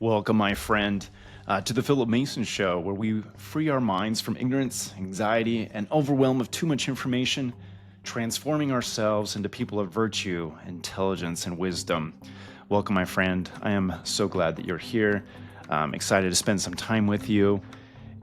Welcome, my friend, to the Phillip Mason Show, where we free our minds from ignorance, anxiety, and overwhelm of too much information, transforming ourselves into people of virtue, intelligence, and wisdom. Welcome, my friend. I am so glad that you're here. I'm excited to spend some time with you.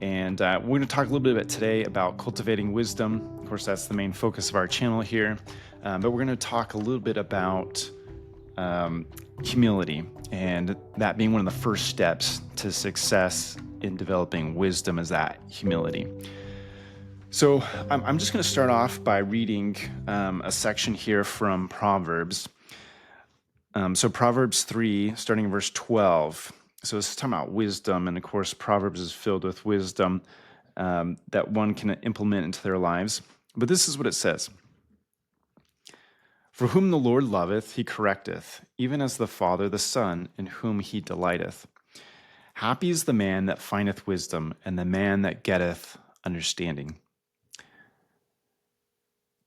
And we're going to talk a little bit today about cultivating wisdom. Of course, that's the main focus of our channel here. But we're going to talk a little bit about humility, and that being one of the first steps to success in developing wisdom is that humility. So I'm just going to start off by reading a section here from Proverbs. So Proverbs 3, starting in verse 12. So this is talking about wisdom, and of course Proverbs is filled with wisdom that one can implement into their lives. But this is what it says. For whom the Lord loveth, he correcteth, even as the father the son, in whom he delighteth. Happy is the man that findeth wisdom, and the man that getteth understanding.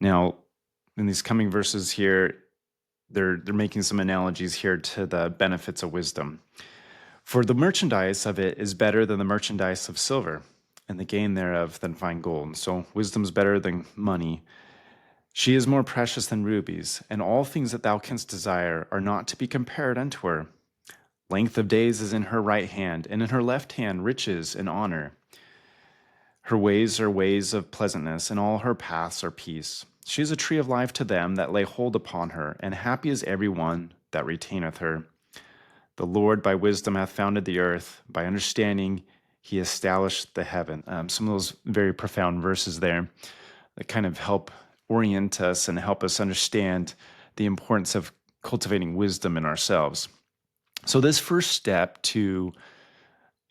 Now, in these coming verses here, they're making some analogies here to the benefits of wisdom. For the merchandise of it is better than the merchandise of silver, and the gain thereof than fine gold. So wisdom is better than money. She is more precious than rubies, and all things that thou canst desire are not to be compared unto her. Length of days is in her right hand, and in her left hand riches and honor. Her ways are ways of pleasantness, and all her paths are peace. She is a tree of life to them that lay hold upon her, and happy is every one that retaineth her. The Lord by wisdom hath founded the earth, by understanding he established the heaven. Some of those very profound verses there that kind of help orient us and help us understand the importance of cultivating wisdom in ourselves. So this first step to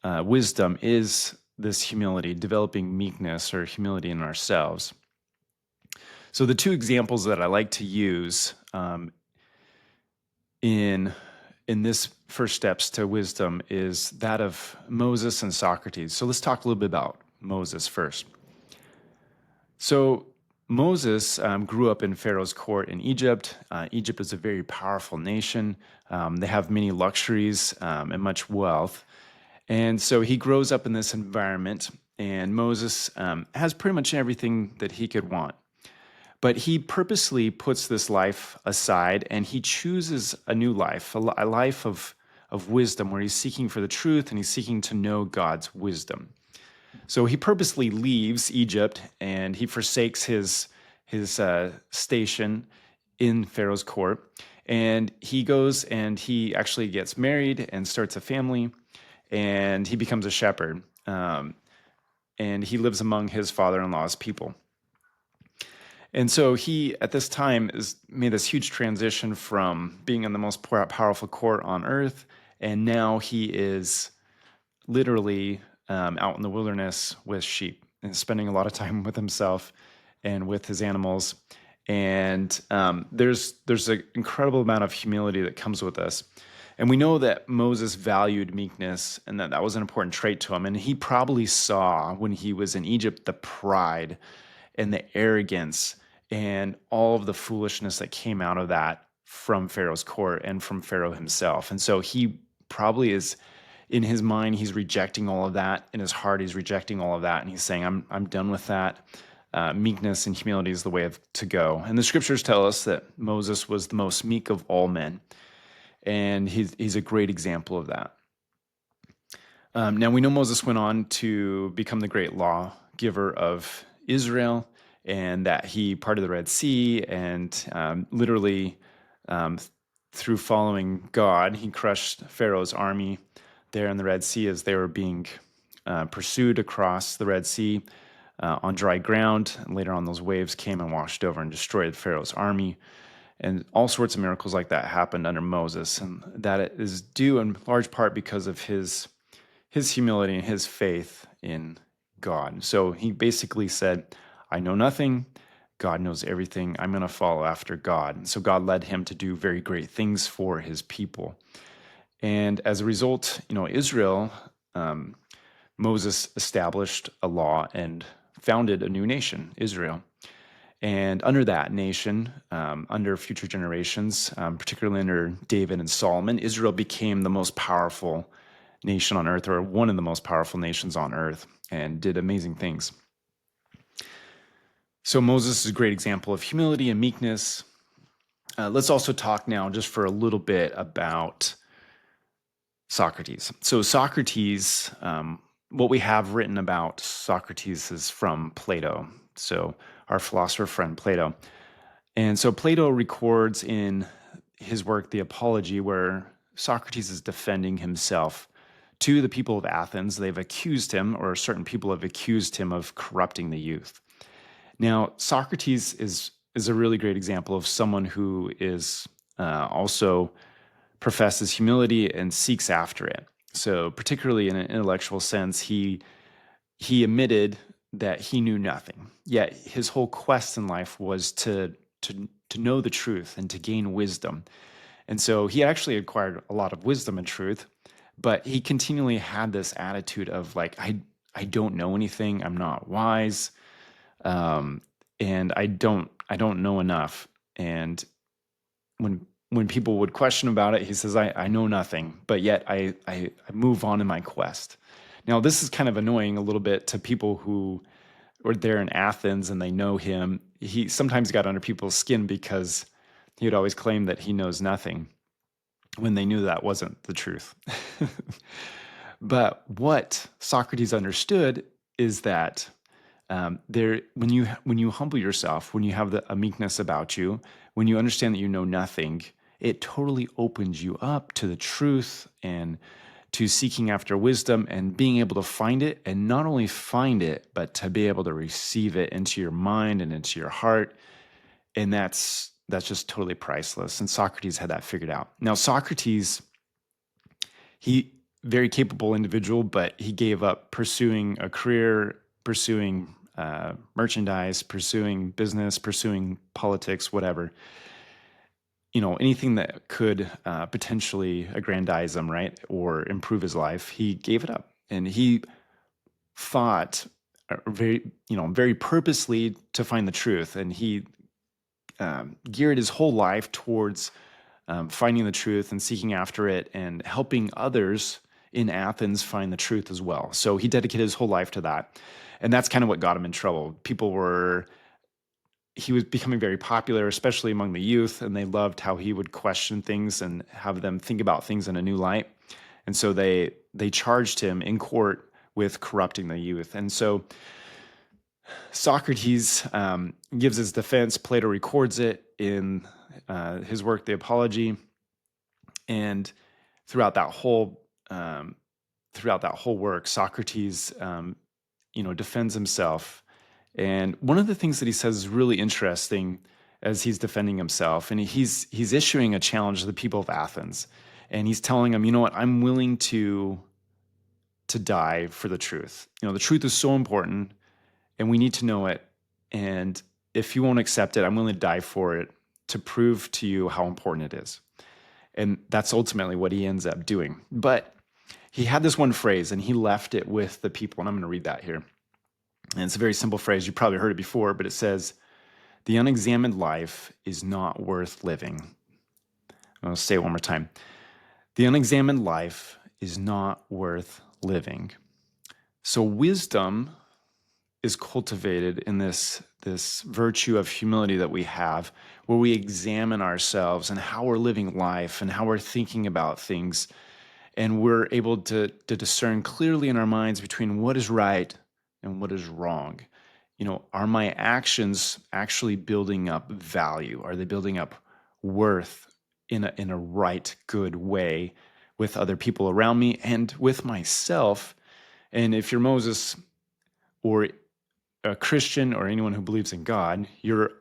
wisdom is this humility, developing meekness or humility in ourselves. So the two examples that I like to use in this first steps to wisdom is that of Moses and Socrates. So let's talk a little bit about Moses first. So Moses grew up in Pharaoh's court in Egypt. Egypt is a very powerful nation. They have many luxuries and much wealth. And so he grows up in this environment, and Moses has pretty much everything that he could want. But he purposely puts this life aside, and he chooses a new life, a life of wisdom, where he's seeking for the truth and he's seeking to know God's wisdom. So he purposely leaves Egypt, and he forsakes his station in Pharaoh's court, and he goes and he actually gets married and starts a family, and he becomes a shepherd, and he lives among his father-in-law's people. And so he, at this time, has made this huge transition from being in the most powerful court on earth, and now he is literally out in the wilderness with sheep and spending a lot of time with himself and with his animals. And there's an incredible amount of humility that comes with this. And we know that Moses valued meekness, and that was an important trait to him. And he probably saw, when he was in Egypt, the pride and the arrogance and all of the foolishness that came out of that from Pharaoh's court and from Pharaoh himself. And so he probably is, in his mind, he's rejecting all of that. In his heart, he's rejecting all of that. And he's saying, I'm done with that. Meekness and humility is the way to go. And the scriptures tell us that Moses was the most meek of all men. And he's a great example of that. Now, we know Moses went on to become the great lawgiver of Israel, and that he parted the Red Sea, and literally through following God, he crushed Pharaoh's army there in the Red Sea as they were being pursued across the Red Sea on dry ground. And later on, those waves came and washed over and destroyed Pharaoh's army. And all sorts of miracles like that happened under Moses. And that is due in large part because of his humility and his faith in God. So he basically said, I know nothing. God knows everything. I'm going to follow after God. And so God led him to do very great things for his people. And as a result, Israel, Moses established a law and founded a new nation, Israel. And under that nation, under future generations, particularly under David and Solomon, Israel became the most powerful nation on earth, or one of the most powerful nations on earth, and did amazing things. So Moses is a great example of humility and meekness. Let's also talk now just for a little bit about Socrates. So Socrates, what we have written about Socrates is from Plato, so our philosopher friend Plato. And so Plato records in his work, The Apology, where Socrates is defending himself to the people of Athens. They've accused him, or certain people have accused him of corrupting the youth. Now, Socrates is a really great example of someone who is also professes humility and seeks after it. So, particularly in an intellectual sense, he admitted that he knew nothing. Yet his whole quest in life was to know the truth and to gain wisdom. And so he actually acquired a lot of wisdom and truth, but he continually had this attitude of like, I don't know anything. I'm not wise, and I don't know enough. And when people would question about it, he says, I know nothing, but yet I move on in my quest. Now, this is kind of annoying a little bit to people who were there in Athens and they know him. He sometimes got under people's skin because he would always claim that he knows nothing when they knew that wasn't the truth. But what Socrates understood is that when you humble yourself, when you have a meekness about you, when you understand that you know nothing, it totally opens you up to the truth and to seeking after wisdom and being able to find it, and not only find it, but to be able to receive it into your mind and into your heart. And that's just totally priceless. And Socrates had that figured out. Now, Socrates, he very capable individual, but he gave up pursuing a career, pursuing merchandise, pursuing business, pursuing politics, whatever. Anything that could potentially aggrandize him, right, or improve his life, he gave it up. And he fought very purposely to find the truth. And he geared his whole life towards finding the truth and seeking after it and helping others in Athens find the truth as well. So he dedicated his whole life to that. And that's kind of what got him in trouble. He was becoming very popular, especially among the youth, and they loved how he would question things and have them think about things in a new light. And so they charged him in court with corrupting the youth. And so Socrates gives his defense. Plato records it in his work, The Apology, and throughout that whole work, Socrates, defends himself. And one of the things that he says is really interesting as he's defending himself, and he's issuing a challenge to the people of Athens, and he's telling them, you know what, I'm willing to die for the truth. The truth is so important, and we need to know it. And if you won't accept it, I'm willing to die for it to prove to you how important it is. And that's ultimately what he ends up doing. But he had this one phrase, and he left it with the people, and I'm going to read that here. And it's a very simple phrase. You probably heard it before, but it says, the unexamined life is not worth living. I'll say it one more time. The unexamined life is not worth living. So wisdom is cultivated in this virtue of humility that we have, where we examine ourselves and how we're living life and how we're thinking about things. And we're able to discern clearly in our minds between what is right and what is wrong. Are my actions actually building up value? Are they building up worth in a right, good way with other people around me and with myself? And if you're Moses or a Christian or anyone who believes in God, you're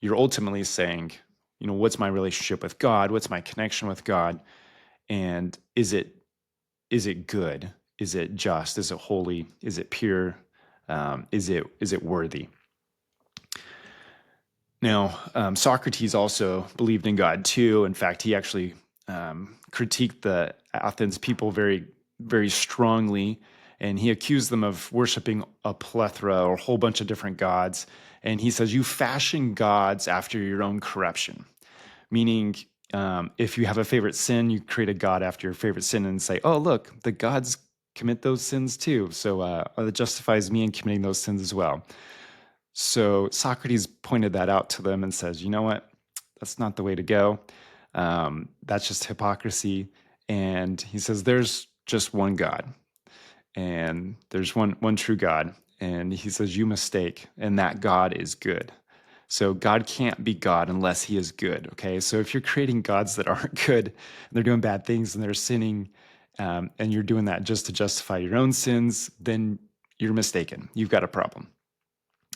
ultimately saying, what's my relationship with God? What's my connection with God? And is it good? Is it just? Is it holy? Is it pure? Is it worthy? Now, Socrates also believed in God too. In fact, he actually critiqued the Athens people very, very strongly, and he accused them of worshiping a plethora or a whole bunch of different gods. And he says, you fashion gods after your own corruption, meaning If you have a favorite sin, you create a god after your favorite sin and say, oh, look, the gods commit those sins too. So it justifies me in committing those sins as well. So Socrates pointed that out to them and says, you know what? That's not the way to go. That's just hypocrisy. And he says, there's just one God, and there's one true God. And he says, you mistake, and that God is good. So God can't be God unless he is good. Okay. So if you're creating gods that aren't good, and they're doing bad things and they're sinning, and you're doing that just to justify your own sins, then you're mistaken. You've got a problem.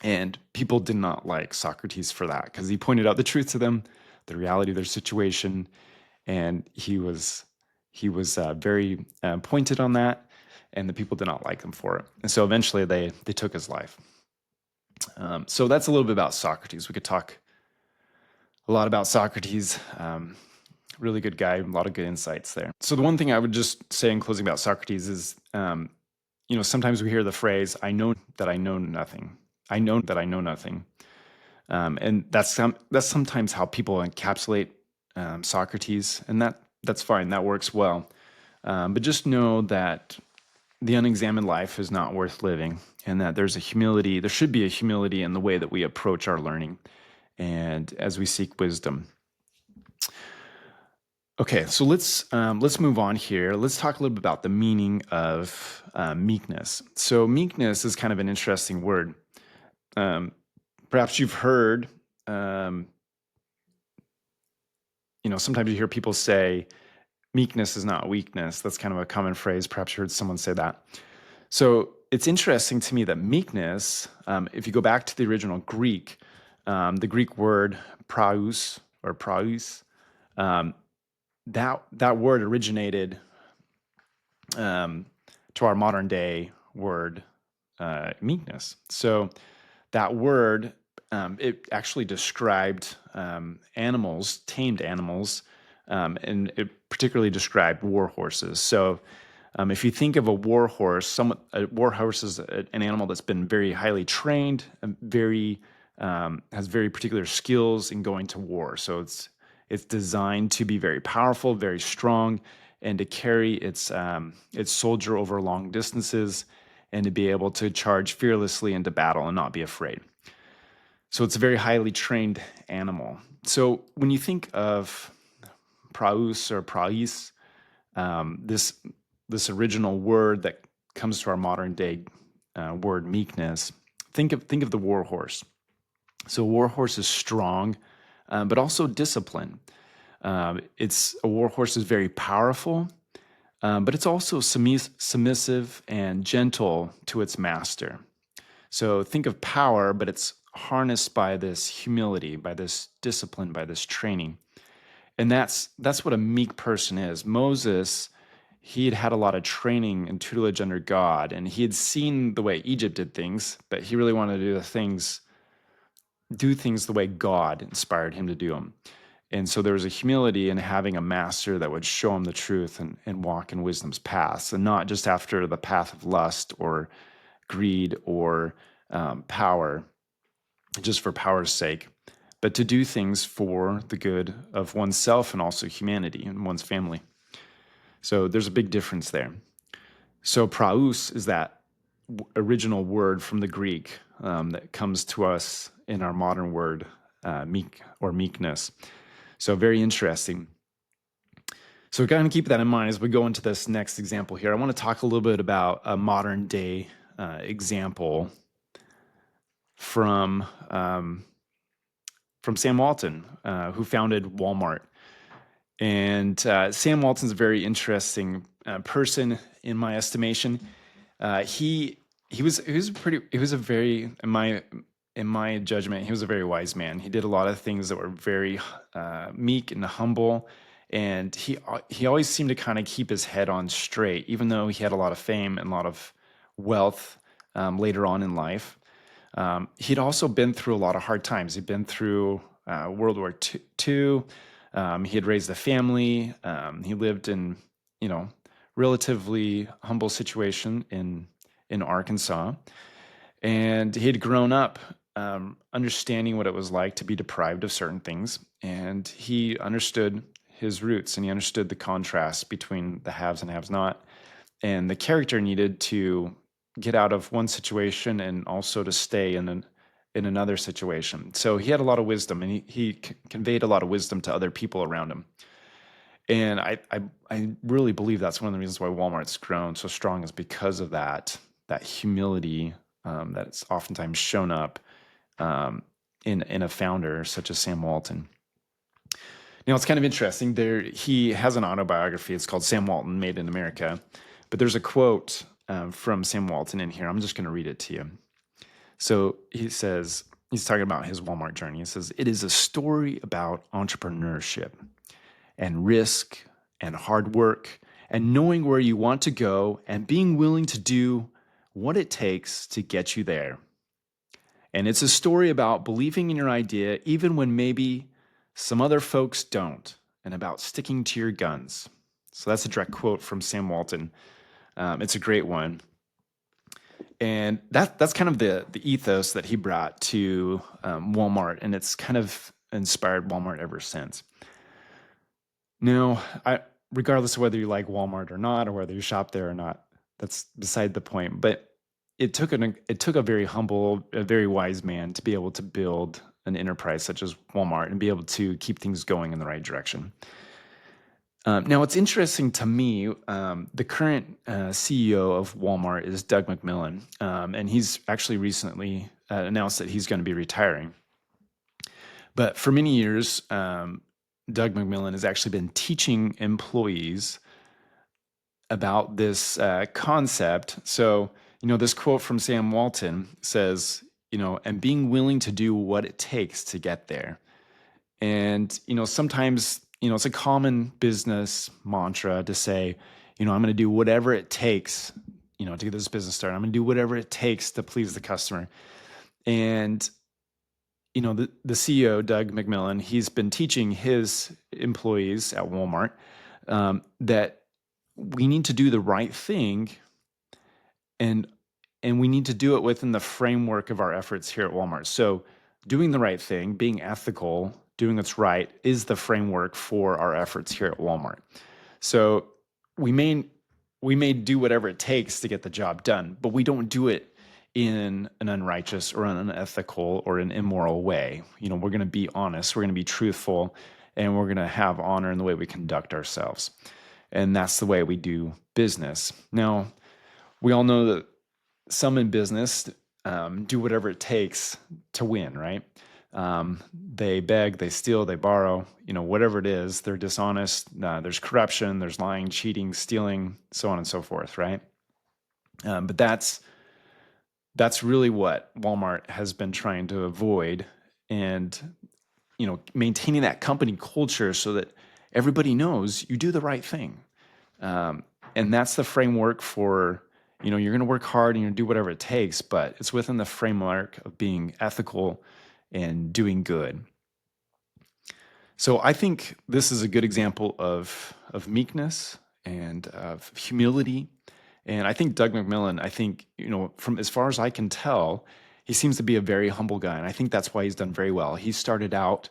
And people did not like Socrates for that because he pointed out the truth to them, the reality of their situation, and he was very pointed on that, and the people did not like him for it. And so eventually they took his life. So that's a little bit about Socrates. We could talk a lot about Socrates. Really good guy, a lot of good insights there. So the one thing I would just say in closing about Socrates is, sometimes we hear the phrase, I know that I know nothing. I know that I know nothing. And that's sometimes how people encapsulate Socrates, and that's fine. That works well. But just know that the unexamined life is not worth living, and that there should be a humility in the way that we approach our learning and as we seek wisdom. Okay, so let's move on here. Let's talk a little bit about the meaning of meekness. So meekness is kind of an interesting word. Perhaps you've heard, sometimes you hear people say, meekness is not weakness. That's kind of a common phrase. Perhaps you heard someone say that. So it's interesting to me that meekness, if you go back to the original Greek, the Greek word praus or praus, that word originated to our modern day word meekness. So that word, it actually described animals, tamed animals, and it particularly described war horses. So if you think of a war horse, a war horse is an animal that's been very highly trained, and has very particular skills in going to war. So it's designed to be very powerful, very strong, and to carry its soldier over long distances, and to be able to charge fearlessly into battle and not be afraid. So it's a very highly trained animal. So when you think of praus or praís, this original word that comes to our modern day word meekness, think of the war horse. So a war horse is strong, but also disciplined. It's a war horse is very powerful, but it's also submissive and gentle to its master. So think of power, but it's harnessed by this humility, by this discipline, by this training. And that's what a meek person is. Moses, he had had a lot of training and tutelage under God, and he had seen the way Egypt did things, but he really wanted to do things the way God inspired him to do them. And so there was a humility in having a master that would show him the truth and walk in wisdom's paths, and not just after the path of lust or greed or power, just for power's sake, but to do things for the good of oneself and also humanity and one's family. So there's a big difference there. So praus is that original word from the Greek that comes to us in our modern word, meek or meekness. So very interesting. So we're going to keep that in mind as we go into this next example here. I want to talk a little bit about a modern day example from Sam Walton, who founded Walmart. And Sam Walton's a very interesting person in my estimation. He was a very, in my judgment, he was a very wise man. He did a lot of things that were very meek and humble, and he always seemed to kind of keep his head on straight, even though he had a lot of fame and a lot of wealth later on in life. He'd also been through a lot of hard times. He'd been through World War II. He had raised a family. He lived in, relatively humble situation in Arkansas, and he had grown up understanding what it was like to be deprived of certain things, and he understood his roots, and he understood the contrast between the haves and have not. And the character needed to get out of one situation and also to stay in another situation. So he had a lot of wisdom, and he conveyed a lot of wisdom to other people around him. And I really believe that's one of the reasons why Walmart's grown so strong is because of that humility that's oftentimes shown up in a founder such as Sam Walton. Now, it's kind of interesting. He has an autobiography. It's called Sam Walton, Made in America. But there's a quote from Sam Walton in here. I'm just going to read it to you. So he says, he's talking about his Walmart journey. He says, "It is a story about entrepreneurship and risk and hard work and knowing where you want to go and being willing to do what it takes to get you there. And it's a story about believing in your idea even when maybe some other folks don't, and about sticking to your guns." So that's a direct quote from Sam Walton. It's a great one. And that's kind of the ethos that he brought to Walmart, and it's kind of inspired Walmart ever since. Now, regardless of whether you like Walmart or not, or whether you shop there or not, that's beside the point. But it took a very humble, a very wise man to be able to build an enterprise such as Walmart and be able to keep things going in the right direction. Now, it's interesting to me, the current CEO of Walmart is Doug McMillon, and he's actually recently announced that he's going to be retiring. But for many years, Doug McMillon has actually been teaching employees about this concept. So, this quote from Sam Walton says, and being willing to do what it takes to get there. And, sometimes, it's a common business mantra to say, I'm going to do whatever it takes, to get this business started. I'm going to do whatever it takes to please the customer. And, the CEO, Doug McMillon, he's been teaching his employees at Walmart that we need to do the right thing, and we need to do it within the framework of our efforts here at Walmart. So doing the right thing, being ethical, doing what's right is the framework for our efforts here at Walmart. So we may do whatever it takes to get the job done, but we don't do it in an unrighteous or an unethical or an immoral way. We're going to be honest, we're going to be truthful, and we're going to have honor in the way we conduct ourselves. And that's the way we do business. Now, we all know that some in business do whatever it takes to win, right? They beg, they steal, they borrow, whatever it is, they're dishonest. There's corruption, there's lying, cheating, stealing, so on and so forth, right? But that's really what Walmart has been trying to avoid, and, maintaining that company culture so that everybody knows you do the right thing. And that's the framework for, you're going to work hard and you're going to do whatever it takes, but it's within the framework of being ethical and doing good. So I think this is a good example of meekness and of humility. And I think Doug McMillon, from as far as I can tell, he seems to be a very humble guy. And I think that's why he's done very well. He started out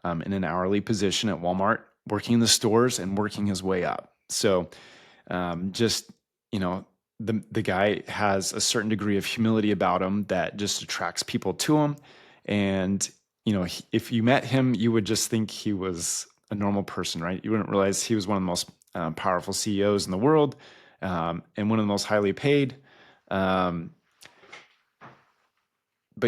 in an hourly position at Walmart, working in the stores and working his way up. So the guy has a certain degree of humility about him that just attracts people to him. And, if you met him, you would just think he was a normal person, right? You wouldn't realize he was one of the most powerful CEOs in the world, and one of the most highly paid. But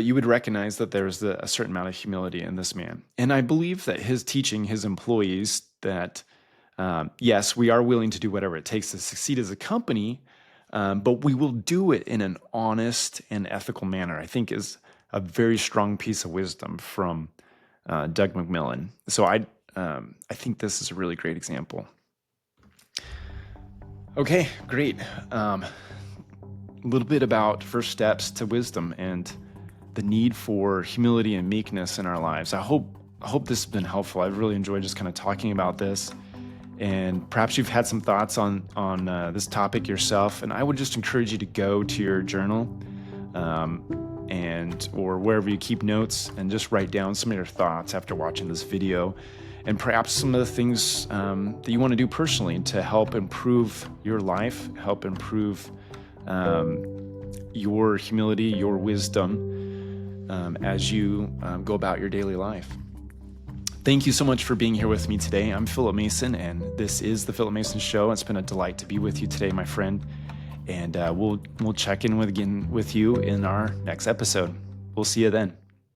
you would recognize that there's a certain amount of humility in this man. And I believe that his teaching his employees that, yes, we are willing to do whatever it takes to succeed as a company, but we will do it in an honest and ethical manner, I think is a very strong piece of wisdom from Doug McMillon. So I think this is a really great example. Okay, great. A little bit about first steps to wisdom and the need for humility and meekness in our lives. I hope this has been helpful. I've really enjoyed just kind of talking about this. And perhaps you've had some thoughts on this topic yourself. And I would just encourage you to go to your journal or wherever you keep notes and just write down some of your thoughts after watching this video. and perhaps some of the things that you want to do personally to help improve your life, help improve your humility, your wisdom as you go about your daily life. Thank you so much for being here with me today. I'm Phillip Mason, and this is the Phillip Mason Show. It's been a delight to be with you today, my friend. And we'll check in again with you in our next episode. We'll see you then.